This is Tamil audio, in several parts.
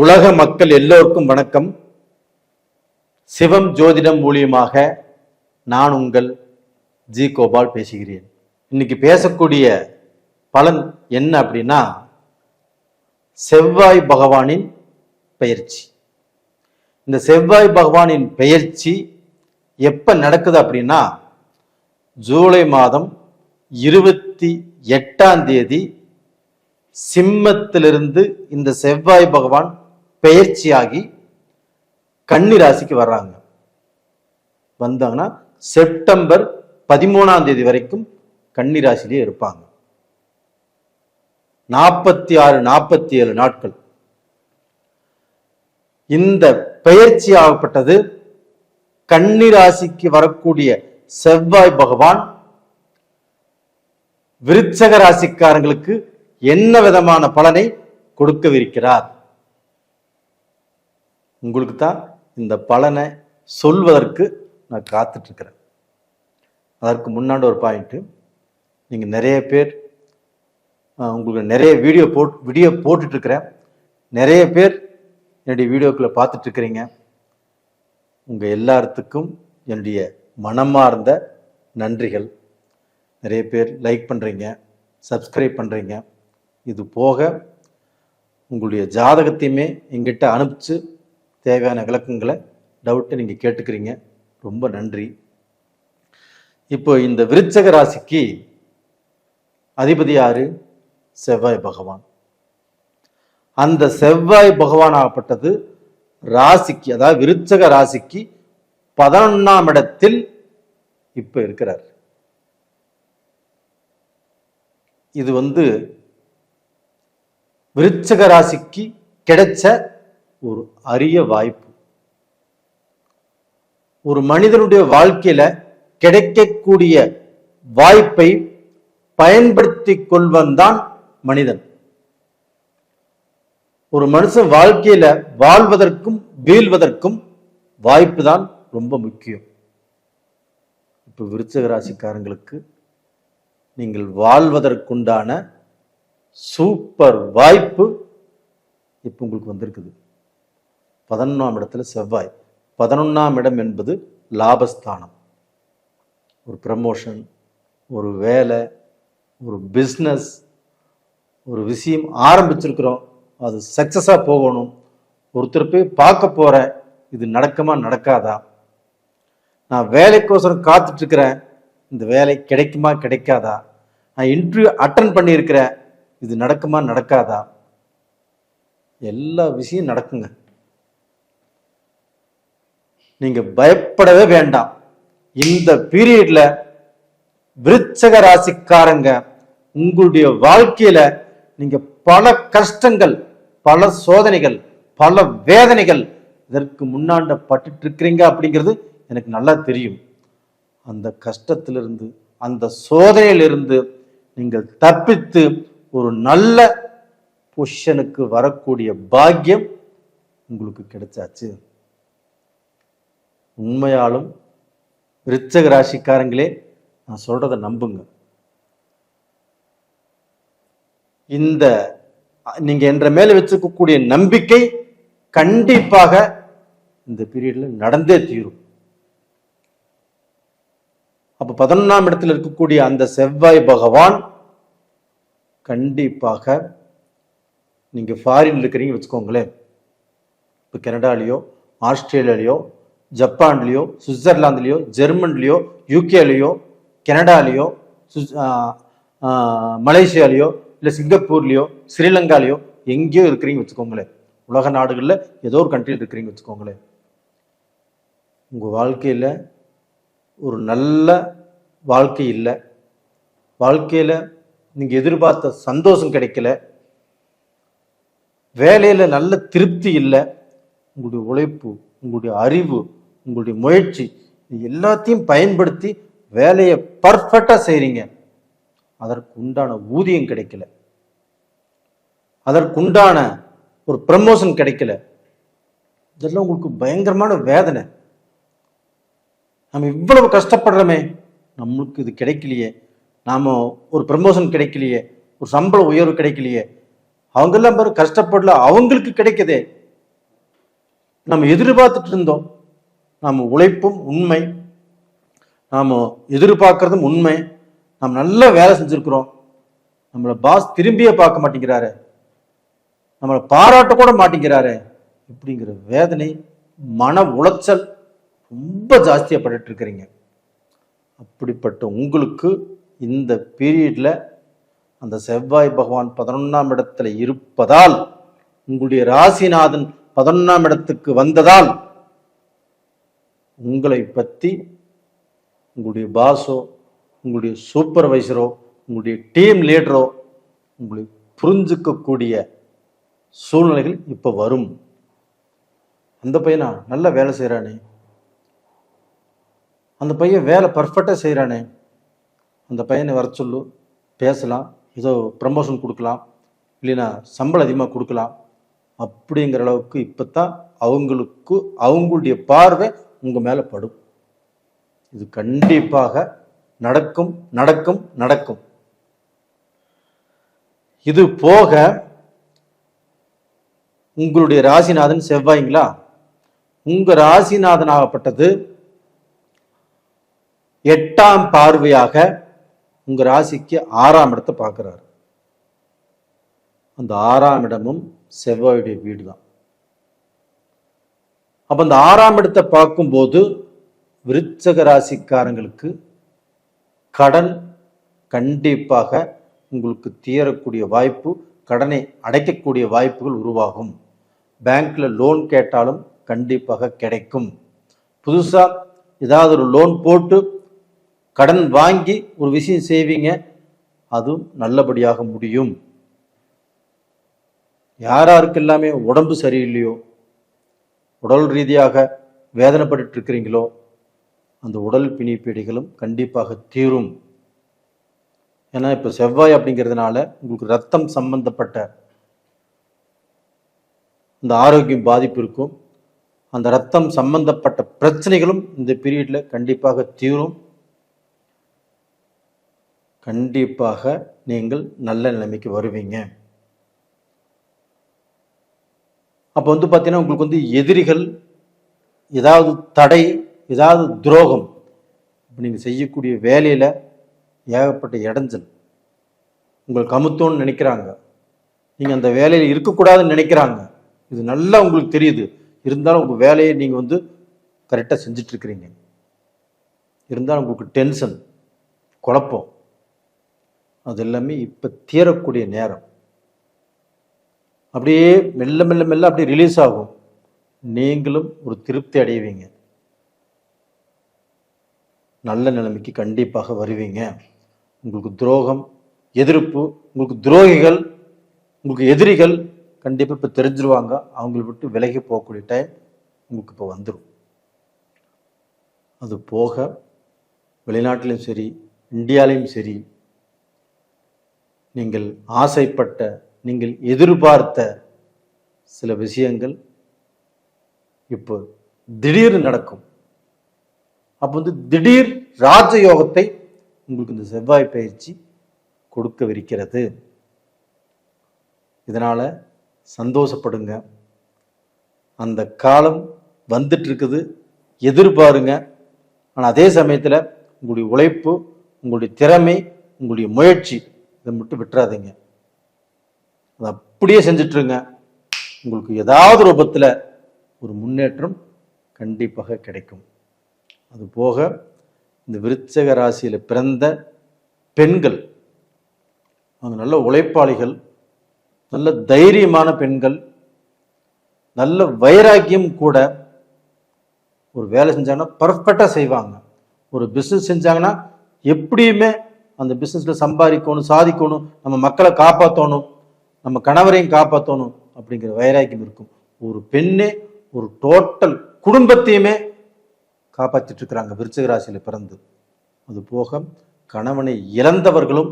உலக மக்கள் எல்லோருக்கும் வணக்கம். சிவம் ஜோதிடம் மூலியமாக நான் உங்கள் ஜி கோபால் பேசுகிறேன். இன்னைக்கு பேசக்கூடிய பலன் என்ன அப்படின்னா, செவ்வாய் பகவானின் பெயர்ச்சி. இந்த செவ்வாய் பகவானின் பெயர்ச்சி எப்ப நடக்குது அப்படின்னா, ஜூலை மாதம் 28 சிம்மத்திலிருந்து இந்த செவ்வாய் பகவான் பெயர்ச்சியாகி கன்னி ராசிக்கு வர்றாங்க. வந்தாங்கன்னா செப்டம்பர் 13 வரைக்கும் கன்னி ராசிலேயே இருப்பாங்க. 46-47 நாட்கள். இந்த பெயர்ச்சி ஆகப்பட்டது கன்னி ராசிக்கு வரக்கூடிய செவ்வாய் பகவான் விருச்சக ராசிக்காரங்களுக்கு என்ன விதமான பலனை கொடுக்கவிருக்கிறார். உங்களுக்கு தான் இந்த பலனை சொல்வதற்கு நான் காத்துட்டு இருக்கிறேன். அதற்கு முன்னாடி ஒரு பாயிண்ட், நீங்க நிறைய பேர் உங்களுக்கு நிறைய வீடியோ போட்டுட்டு இருக்கிறேன். நிறைய பேர் என்னுடைய வீடியோக்களை பார்த்துட்டு இருக்கிறீங்க. உங்க எல்லாத்துக்கும் என்னுடைய மனமார்ந்த நன்றிகள். நிறைய பேர் லைக் பண்றீங்க, சப்ஸ்கிரைப் பண்றீங்க. இது போக உங்களுடைய ஜாதகத்தையுமே எங்கிட்ட அனுப்பிச்சு தேவையான விளக்கங்களை டவுட்டை நீங்க கேட்டுக்கிறீங்க. ரொம்ப நன்றி. இப்போ இந்த விருச்சக ராசிக்கு அதிபதி யாரு? செவ்வாய் பகவான். அந்த செவ்வாய் பகவான் ஆகப்பட்டது ராசிக்கு, அதாவது விருச்சக ராசிக்கு 11ஆம் இடத்தில் இப்ப இருக்கிறார். இது விருச்சக ராசிக்கு கிடைச்ச ஒரு அரிய வாய்ப்பு. ஒரு மனிதனுடைய வாழ்க்கையில கிடைக்கக்கூடிய வாய்ப்பை பயன்படுத்தி கொள்வன் தான் மனிதன். ஒரு மனுஷன் வாழ்க்கையில வாழ்வதற்கும் வீழ்வதற்கும் வாய்ப்பு தான் ரொம்ப முக்கியம். இப்ப விருச்சக ராசிக்காரங்களுக்கு நீங்கள் வாழ்வதற்குண்டான சூப்பர் வாய்ப்பு இப்ப உங்களுக்கு வந்திருக்குது. 11ஆம் இடத்துல செவ்வாய். 11ஆம் இடம் என்பது லாபஸ்தானம். ஒரு ப்ரமோஷன், ஒரு வேலை, ஒரு பிஸ்னஸ், ஒரு விஷயம் ஆரம்பிச்சிருக்கிறோம், அது சக்சஸா போகணும். ஒருத்தர் போய் பார்க்க போறேன், இது நடக்குமா நடக்காதா? நான் வேலைக்கோசரம் காத்துட்டு இருக்கிறேன், இந்த வேலை கிடைக்குமா கிடைக்காதா? நான் இன்டர்வியூ அட்டன் பண்ணியிருக்கிறேன், இது நடக்குமா நடக்காதா? எல்லா விஷயம் நடக்குங்க. நீங்க பயப்படவே வேண்டாம். இந்த பீரியட்ல விருச்சக ராசிக்காரங்க உங்களுடைய வாழ்க்கையில நீங்க பல கஷ்டங்கள், பல சோதனைகள், பல வேதனைகள் இதற்கு முன்னாண்ட பட்டுட்டு இருக்கிறீங்க அப்படிங்கிறது எனக்கு நல்லா தெரியும். அந்த கஷ்டத்திலிருந்து, அந்த சோதனையிலிருந்து நீங்கள் தப்பித்து ஒரு நல்ல பொசிஷனுக்கு வரக்கூடிய பாக்கியம் உங்களுக்கு கிடைச்சாச்சு. உண்மையாலும் விருச்சக ராசிக்காரங்களே, நான் சொல்றத நம்புங்க. இந்த நீங்க என்ற மேல வச்சுக்கக்கூடிய நம்பிக்கை கண்டிப்பாக இந்த பீரியட்ல நடந்தே தீரும். அப்ப 11ஆம் இடத்தில் இருக்கக்கூடிய அந்த செவ்வாய் பகவான் கண்டிப்பாக, நீங்க ஃபாரின்ல இருக்கிறீங்க வச்சுக்கோங்களேன், இப்போ கனடாலேயோ, ஆஸ்திரேலியாலேயோ, ஜப்பான்லேயோ, சுவிட்சர்லாந்துலேயோ, ஜெர்மன்லேயோ, யூகேலேயோ, கனடாலேயோ, மலேசியாலேயோ, இல்லை சிங்கப்பூர்லேயோ, ஸ்ரீலங்காலேயோ எங்கேயோ இருக்கிறீங்க வச்சுக்கோங்களேன், உலக நாடுகளில் ஏதோ ஒரு கண்ட்ரியில் இருக்கிறீங்க வச்சுக்கோங்களேன், உங்க வாழ்க்கையில ஒரு நல்ல வாழ்க்கை இல்லை, வாழ்க்கையில நீங்க எதிர்பார்த்த சந்தோஷம் கிடைக்கல, வேலையில நல்ல திருப்தி இல்லை, உங்களுடைய உழைப்பு, உங்களுடைய அறிவு, உங்களுடைய முயற்சி எல்லாத்தையும் பயன்படுத்தி வேலையை பர்ஃபெக்டா செய்றீங்க, அதற்கு உண்டான ஊதியம் கிடைக்கல, அதற்குண்டான ஒரு ப்ரமோஷன் கிடைக்கல, இதெல்லாம் உங்களுக்கு பயங்கரமான வேதனை. நம்ம இவ்வளவு கஷ்டப்படுறோமே, நம்மளுக்கு இது கிடைக்கலையே, நாம ஒரு ப்ரமோஷன் கிடைக்கலையே, ஒரு சம்பள உயர்வு கிடைக்கலையே, அவங்க எல்லாம் கஷ்டப்படல, அவங்களுக்கு கிடைக்குதே, நம்ம எதிர்பார்த்துட்டு இருந்தோம். நம்ம உழைப்பும் உண்மை, நாம் எதிர்பார்க்கறதும் உண்மை, நாம் நல்ல வேலை செஞ்சிருக்கிறோம், நம்மளை பாஸ் திரும்பியே பார்க்க மாட்டேங்கிறாரு, நம்மளை பாராட்ட கூட மாட்டேங்கிறாரு, இப்படிங்கிற வேதனை, மன உளைச்சல் ரொம்ப ஜாஸ்தியாக பட்டு இருக்கிறீங்க. அப்படிப்பட்ட உங்களுக்கு இந்த பீரியட்ல அந்த செவ்வாய் பகவான் 11ஆம் இடத்துல இருப்பதால், உங்களுடைய ராசிநாதன் 11ஆம் இடத்துக்கு வந்ததால், உங்களை பற்றி உங்களுடைய பாஸோ, உங்களுடைய சூப்பர்வைசரோ, உங்களுடைய டீம் லீடரோ உங்களை புரிஞ்சுக்கக்கூடிய சூழ்நிலைகள் இப்போ வரும். அந்த பையனா நல்ல வேலை செய்கிறானே, அந்த பையன் வேலை பர்ஃபெக்டாக செய்கிறானே, அந்த பையனை வர சொல்லு, பேசலாம், ஏதோ ப்ரமோஷன் கொடுக்கலாம், இல்லைன்னா சம்பளம் அதிகமாக கொடுக்கலாம், அப்படிங்கிற அளவுக்கு இப்போ தான் அவங்களுடைய பார்வை உங்கள் மேலே படும். இது கண்டிப்பாக நடக்கும் நடக்கும் நடக்கும். இது போக உங்களுடைய ராசிநாதன் செவ்வாய்ங்களா, உங்க ராசிநாதன் ஆகப்பட்டது 8ஆம் பார்வையாக உங்க ராசிக்கு 6ஆம் இடத்தை பார்க்கிறார். அந்த 6ஆம் இடமும் செவ்வாயுடைய வீடு தான். அப்ப அந்த 6ஆம் இடத்தை பார்க்கும்போது விருச்சக ராசிக்காரங்களுக்கு கடன் கண்டிப்பாக உங்களுக்கு தீரக்கூடிய வாய்ப்பு, கடனை அடைக்கக்கூடிய வாய்ப்புகள் உருவாகும். பேங்க்ல லோன் கேட்டாலும் கண்டிப்பாக கிடைக்கும். புதுசா ஏதாவது ஒரு லோன் போட்டு கடன் வாங்கி ஒரு விஷயம் செய்வீங்க, அதுவும் நல்லபடியாக முடியும். யாராருக்கு எல்லாமே உடம்பு சரியில்லையோ, உடல் ரீதியாக வேதனைப்பட்டு இருக்கிறீங்களோ, அந்த உடல் பிணிப்பீடிகளும் கண்டிப்பாக தீரும். ஏன்னா இப்போ செவ்வாய் அப்படிங்கிறதுனால உங்களுக்கு ரத்தம் சம்பந்தப்பட்ட இந்த ஆரோக்கியம் பாதிப்பு இருக்கும். அந்த ரத்தம் சம்பந்தப்பட்ட பிரச்சனைகளும் இந்த பீரியட்ல கண்டிப்பாக தீரும். கண்டிப்பாக நீங்கள் நல்ல நிலைமைக்கு வருவீங்க. அப்போ பார்த்தீங்கன்னா உங்களுக்கு எதிரிகள், ஏதாவது தடை, ஏதாவது துரோகம், இப்போ நீங்கள் செய்யக்கூடிய வேலையில் ஏகப்பட்ட இடைஞ்சல், உங்களுக்கு கமுத்தோன்னு நினைக்கிறாங்க, நீங்கள் அந்த வேலையில் இருக்கக்கூடாதுன்னு நினைக்கிறாங்க. இது நல்லா உங்களுக்கு தெரியுது. இருந்தாலும் உங்கள் வேலையை நீங்கள் கரெக்டாக செஞ்சுட்டு இருக்கிறீங்க. இருந்தாலும் உங்களுக்கு டென்ஷன், குழப்பம், அது எல்லாமே இப்போ தீரக்கூடிய நேரம். அப்படியே மெல்ல மெல்ல மெல்ல அப்படியே ரிலீஸ் ஆகும். நீங்களும் ஒரு திருப்தி அடைவீங்க. நல்ல நிலைமைக்கு கண்டிப்பாக வருவீங்க. உங்களுக்கு துரோகம், எதிர்ப்பு, உங்களுக்கு துரோகிகள், உங்களுக்கு எதிரிகள் கண்டிப்பாக இப்போ தெரிஞ்சிருவாங்க. அவங்களை விட்டு விலகி போகக்கூடிய டைம் உங்களுக்கு இப்போ வந்துடும். அது போக வெளிநாட்டிலையும் சரி, இந்தியாலையும் சரி, நீங்கள் ஆசைப்பட்ட, நீங்கள் எதிர்பார்த்த சில விஷயங்கள் இப்போ திடீர்னு நடக்கும். அப்போ திடீர் ராஜயோகத்தை உங்களுக்கு இந்த செவ்வாய் பயிற்சி கொடுக்கவிருக்கிறது. இதனால சந்தோஷப்படுங்க. அந்த காலம் வந்துட்டு இருக்குது, எதிர்பாருங்க. ஆனால் அதே சமயத்தில் உங்களுடைய உழைப்பு, உங்களுடைய திறமை, உங்களுடைய முயற்சி, இதை மட்டும் விட்டுறாதீங்க. அதை அப்படியே செஞ்சிட்ருங்க. உங்களுக்கு ஏதாவது ரூபத்தில் ஒரு முன்னேற்றம் கண்டிப்பாக கிடைக்கும். அது போக இந்த விருச்சக ராசியில் பிறந்த பெண்கள், அவங்க நல்ல உழைப்பாளிகள், நல்ல தைரியமான பெண்கள், நல்ல வைராக்கியம் கூட. ஒரு வேலை செஞ்சாங்கன்னா பர்ஃபெக்டாக செய்வாங்க. ஒரு பிஸ்னஸ் செஞ்சாங்கன்னா எப்படியுமே அந்த பிஸ்னஸில் சம்பாதிக்கணும், சாதிக்கணும், நம்ம மக்களை காப்பாற்றணும், நம்ம கணவரையும் காப்பாற்றணும் அப்படிங்கிற வைராக்கியம் இருக்கும். ஒரு பெண்ணே ஒரு டோட்டல் குடும்பத்தையுமே காப்பாற்றிட்டு இருக்கிறாங்க விருச்சிக ராசியில் பிறந்து. அது போக கணவனை இழந்தவர்களும்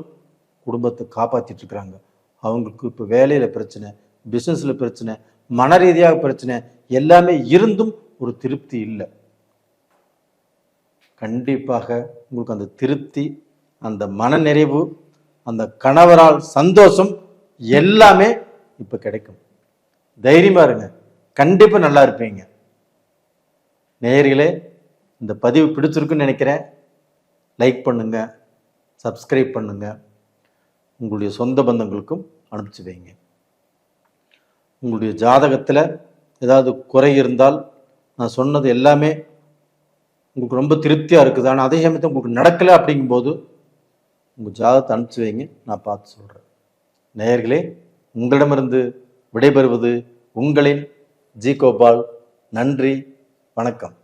குடும்பத்தை காப்பாற்றிட்டு இருக்கிறாங்க. அவங்களுக்கு இப்போ வேலையில் பிரச்சனை, பிஸ்னஸில் பிரச்சனை, மன ரீதியாக பிரச்சனை எல்லாமே இருந்தும் ஒரு திருப்தி இல்லை. கண்டிப்பாக உங்களுக்கு அந்த திருப்தி, அந்த மன நிறைவு, அந்த கணவரால் சந்தோஷம் எல்லாமே இப்போ கிடைக்கும். தைரியமா இருங்க, கண்டிப்பாக நல்லா இருப்பீங்க. நேயர்களே, இந்த பதிவு பிடிச்சிருக்குன்னு நினைக்கிறேன். லைக் பண்ணுங்க, சப்ஸ்கிரைப் பண்ணுங்க, உங்களுடைய சொந்த பந்தங்களுக்கும் அனுப்பிச்சு வைங்க. உங்களுடைய ஜாதகத்தில் ஏதாவது குறை இருந்தால், நான் சொன்னது எல்லாமே உங்களுக்கு ரொம்ப திருப்தியாக இருக்குது, ஆனால் அதே சமயத்தில் உங்களுக்கு நடக்கலை அப்படிங்கும்போது உங்கள் ஜாதகத்தை அனுப்பிச்சு வைங்க, நான் பார்த்து சொல்கிறேன். நேயர்களே, உங்களிடமிருந்து விடைபெறுவது உங்களின் ஜி கோபால். நன்றி, வணக்கம்.